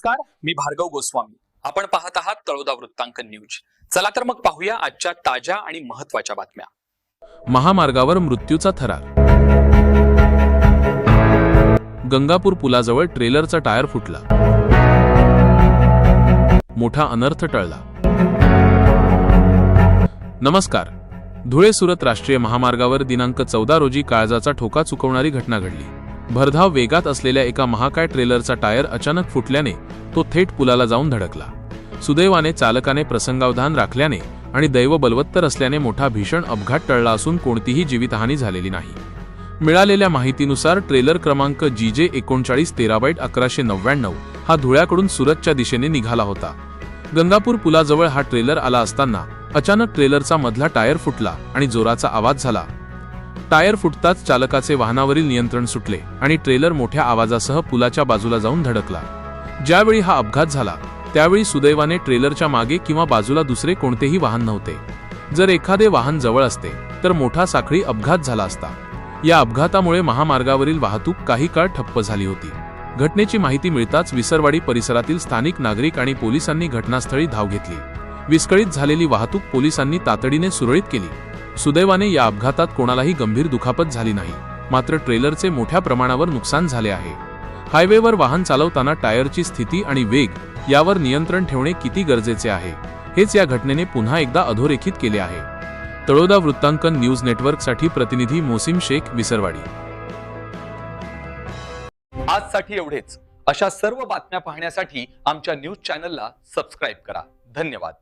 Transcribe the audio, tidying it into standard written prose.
नमस्कार, मी भार्गव गोस्वामी. आपण पाहत आहात तळोदा वृत्तांकन न्यूज. चला तर मग पाहूया आजच्या ताज्या आणि महत्त्वाच्या बातम्या. महामार्गावर मृत्यूचा थरार. गंगापूर पुलाजवळ ट्रेलरचा टायर फुटला. मोठा अनर्थ टळला. नमस्कार. धुळे सुरत राष्ट्रीय महामार्गावर दिनांक 14 रोजी काळजाचा ठोका चुकवणारी घटना घडली. भरधाव वेगात असलेल्या एका महाकाय ट्रेलरचा टायर अचानक फुटल्याने तो थेट पुलाला जाऊन धडकला. सुदैवाने चालकाने प्रसंगावधान राखल्याने आणि दैव बलवत्तर असल्याने मोठा भीषण अपघात टळला असून कोणतीही जीवितहानी झालेली नाही. मिळालेल्या माहितीनुसार ट्रेलर क्रमांक GJ 3913/1199 हा धुळ्याकडून सुरतच्या दिशेने निघाला होता. गंगापूर पुलाजवळ हा ट्रेलर आला असताना अचानक ट्रेलरचा मधला टायर फुटला आणि जोराचा आवाज झाला. टायर फुटताच चालकाचे वाहनावरील नियंत्रण सुटले आणि ट्रेलर मोठ्या आवाजासह पुलाच्या बाजूला जाऊन धडकला. ज्यावेळी हा अपघात झाला त्यावेळी सुदैवाने ट्रेलरच्या मागे किंवा बाजूला दुसरे कोणतेही वाहन नव्हते. जर एखादे वाहन जवळ असते तर मोठा साखळी अपघात झाला असता. या अपघातामुळे महामार्गावरील वाहतूक काही काळ ठप्प झाली होती. घटनेची माहिती मिळताच विसरवाडी परिसरातील स्थानिक नागरिक आणि पोलिसांनी घटनास्थळी धाव घेतली. विस्कळीत झालेली वाहतूक पोलिसांनी तातडीने सुरळीत केली. सुदैवाने या अपघातात कोणालाही गंभीर दुखापत झाली नाही, मात्र ट्रेलरचे मोठ्या प्रमाणावर नुकसान झाले आहे. हायवेवर वाहन चालवताना टायरची स्थिती आणि वेग यावर नियंत्रण ठेवणे किती गरजेचे आहे हेच या घटनेने पुन्हा एकदा अधोरेखित केले आहे. तळोदा वृत्तांकन न्यूज नेटवर्कसाठी प्रतिनिधी मोसिम शेख, विसरवाडी. आजसाठी एवढेच. अशा सर्व बातम्या पाहण्यासाठी आमच्या न्यूज चॅनलला सबस्क्राईब करा. धन्यवाद.